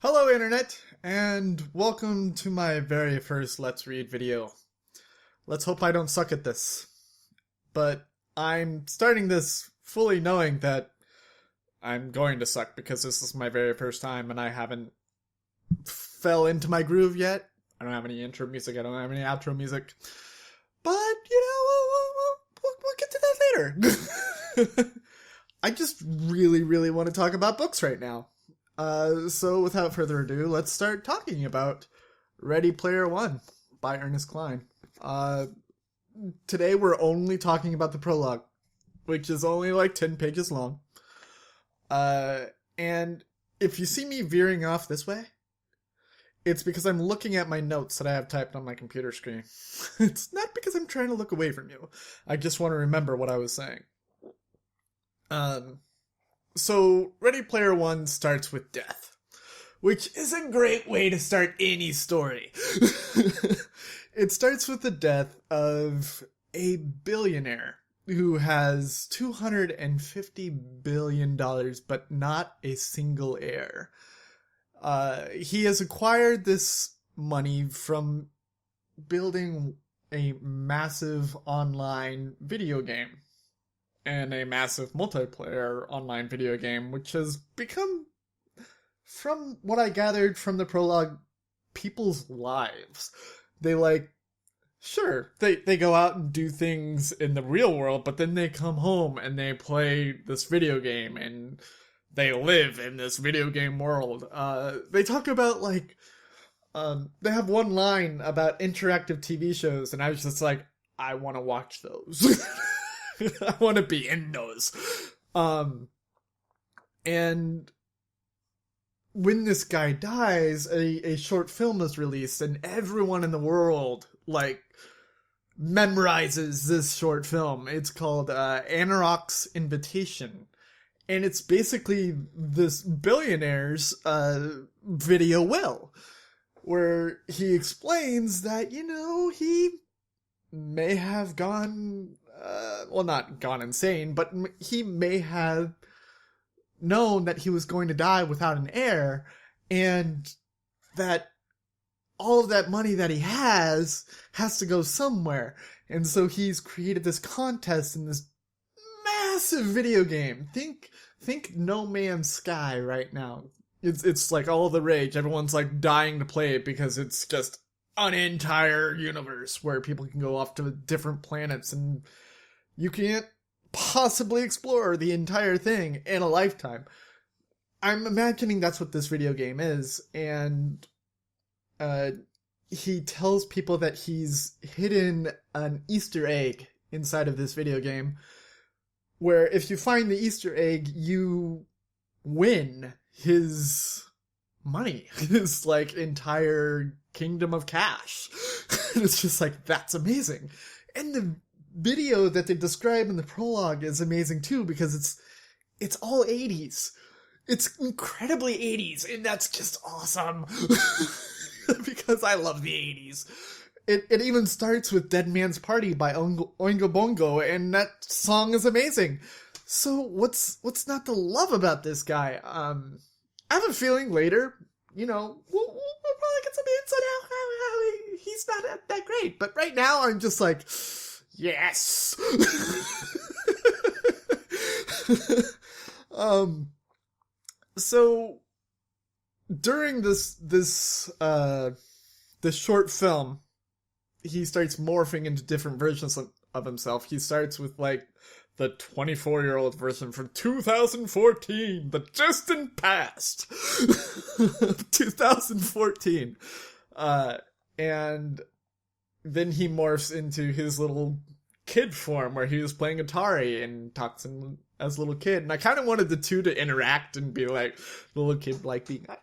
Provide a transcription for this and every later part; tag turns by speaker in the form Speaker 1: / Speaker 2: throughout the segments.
Speaker 1: Hello Internet, and welcome to my very first Let's Read video. Let's hope I don't suck at this. But I'm starting this fully knowing that I'm going to suck because this is my very first time and I haven't fell into my groove yet. I don't have any intro music, I don't have any outro music. But, we'll get to that later. I just really want to talk about books right now. So without further ado, let's start talking about Ready Player One by Ernest Cline. Today we're only talking about the prologue, which is only like 10 pages long. And if you see me veering off this way, it's because I'm looking at my notes that I have typed on my computer screen. It's not because I'm trying to look away from you. I just want to remember what I was saying. So, Ready Player One starts with death, which is a great way to start any story. It starts with the death of a billionaire who has $250 billion, but not a single heir. He has acquired this money from building a massive online video game. And a massive multiplayer online video game, which has become, from what I gathered from the prologue, people's lives. They they go out and do things in the real world, but then they come home and they play this video game, and they live in this video game world. They talk about, they have one line about interactive TV shows, and I was just like, I want to watch those. I want to be in those. And when this guy dies, a short film is released, and everyone in the world, memorizes this short film. It's called Anarok's Invitation. And it's basically this billionaire's video will, where he explains that, he may have gone... not gone insane, but he may have known that he was going to die without an heir, and that all of that money that he has to go somewhere. And so he's created this contest in this massive video game. Think No Man's Sky right now. It's like all the rage. Everyone's like dying to play it because it's just an entire universe where people can go off to different planets, and you can't possibly explore the entire thing in a lifetime. I'm imagining that's what this video game is, and he tells people that he's hidden an Easter egg inside of this video game, where if you find the Easter egg, you win his money, his entire kingdom of cash. It's just that's amazing. And the video that they describe in the prologue is amazing too, because it's all 80s. It's incredibly 80s, and that's just awesome. Because I love the 80s. It even starts with Dead Man's Party by Oingo Bongo, and that song is amazing. So what's not to love about this guy? I have a feeling later, we'll probably get some hints on how he's not that great. But right now, I'm just like, yes! So, during this short film, he starts morphing into different versions of himself. He starts with, the 24-year-old version from 2014, the distant past of 2014. And then he morphs into his little kid form, where he was playing Atari and talks as a little kid. And I kind of wanted the two to interact and be the little kid being like, video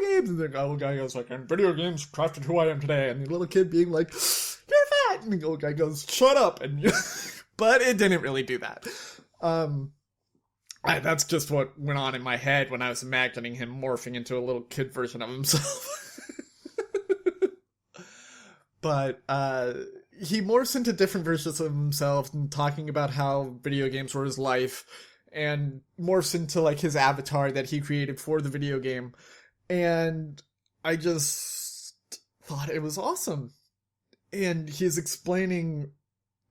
Speaker 1: games! And the old guy goes and video games crafted who I am today. And the little kid being like, you're fat! And the old guy goes, shut up! And but it didn't really do that. That's just what went on in my head when I was imagining him morphing into a little kid version of himself. But, he morphs into different versions of himself and talking about how video games were his life, and morphs into his avatar that he created for the video game. And I just thought it was awesome. And he's explaining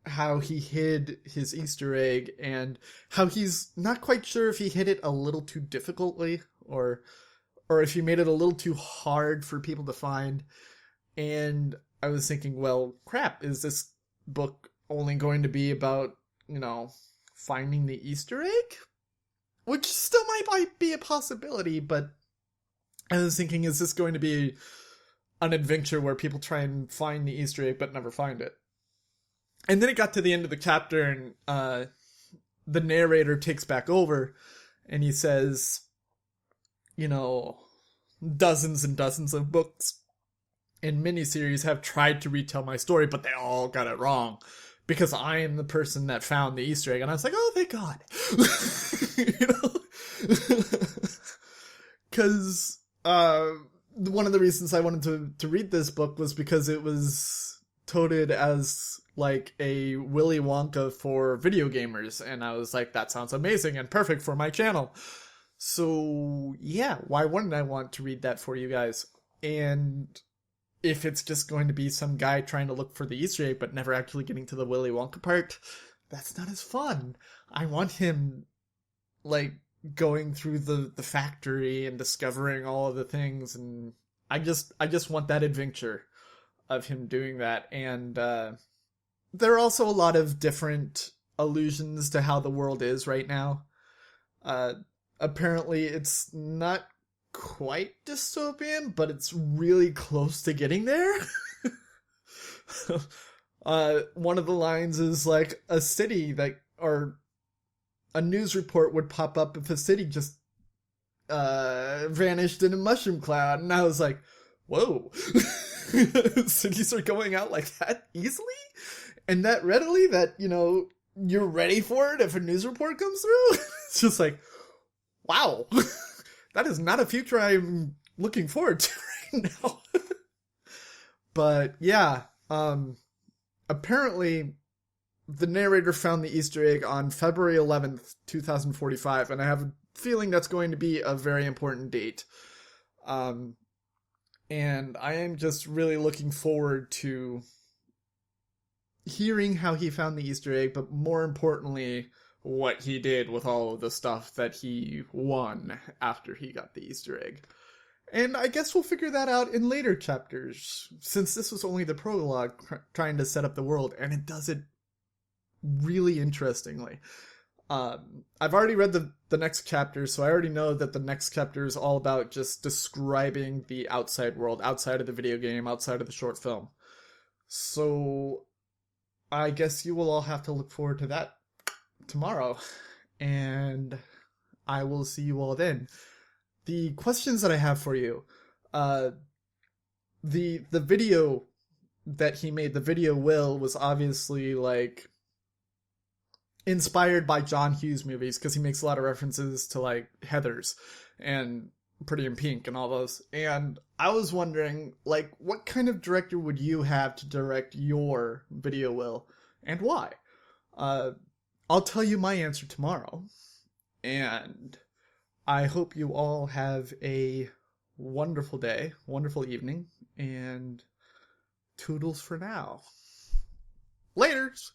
Speaker 1: how he hid his Easter egg and how he's not quite sure if he hid it a little too difficultly or if he made it a little too hard for people to find. And I was thinking, well, crap, is this book only going to be about, finding the Easter egg? Which still might be a possibility, but I was thinking, is this going to be an adventure where people try and find the Easter egg but never find it? And then it got to the end of the chapter, and the narrator takes back over, and he says, dozens and dozens of books and miniseries have tried to retell my story, but they all got it wrong. Because I am the person that found the Easter egg. And I was like, oh, thank God. Because one of the reasons I wanted to read this book was because it was touted as like a Willy Wonka for video gamers. And I was like, that sounds amazing and perfect for my channel. So yeah, why wouldn't I want to read that for you guys? And if it's just going to be some guy trying to look for the Easter egg but never actually getting to the Willy Wonka part, that's not as fun. I want him, like, going through the factory and discovering all of the things, and I just want that adventure of him doing that. And there are also a lot of different allusions to how the world is right now. Apparently it's not quite dystopian, but it's really close to getting there. One of the lines is like a city or a news report would pop up if a city just vanished in a mushroom cloud, and I was like, whoa. Cities are going out like that easily and that readily that you're ready for it if a news report comes through. It's just like, wow. That is not a future I'm looking forward to right now. But yeah, apparently the narrator found the Easter egg on February 11th, 2045, and I have a feeling that's going to be a very important date. And I am just really looking forward to hearing how he found the Easter egg, but more importantly, what he did with all of the stuff that he won after he got the Easter egg. And I guess we'll figure that out in later chapters, since this was only the prologue trying to set up the world, and it does it really interestingly. I've already read the next chapter, so I already know that the next chapter is all about just describing the outside world, outside of the video game, outside of the short film. So I guess you will all have to look forward to that tomorrow, and I will see you all then. The questions that I have for you, the video that he made, the video was obviously like inspired by John Hughes movies, because he makes a lot of references to like Heathers and Pretty in Pink and all those. And I was wondering, like, what kind of director would you have to direct your video, and why? I'll tell you my answer tomorrow, and I hope you all have a wonderful day, wonderful evening, and toodles for now. Laters!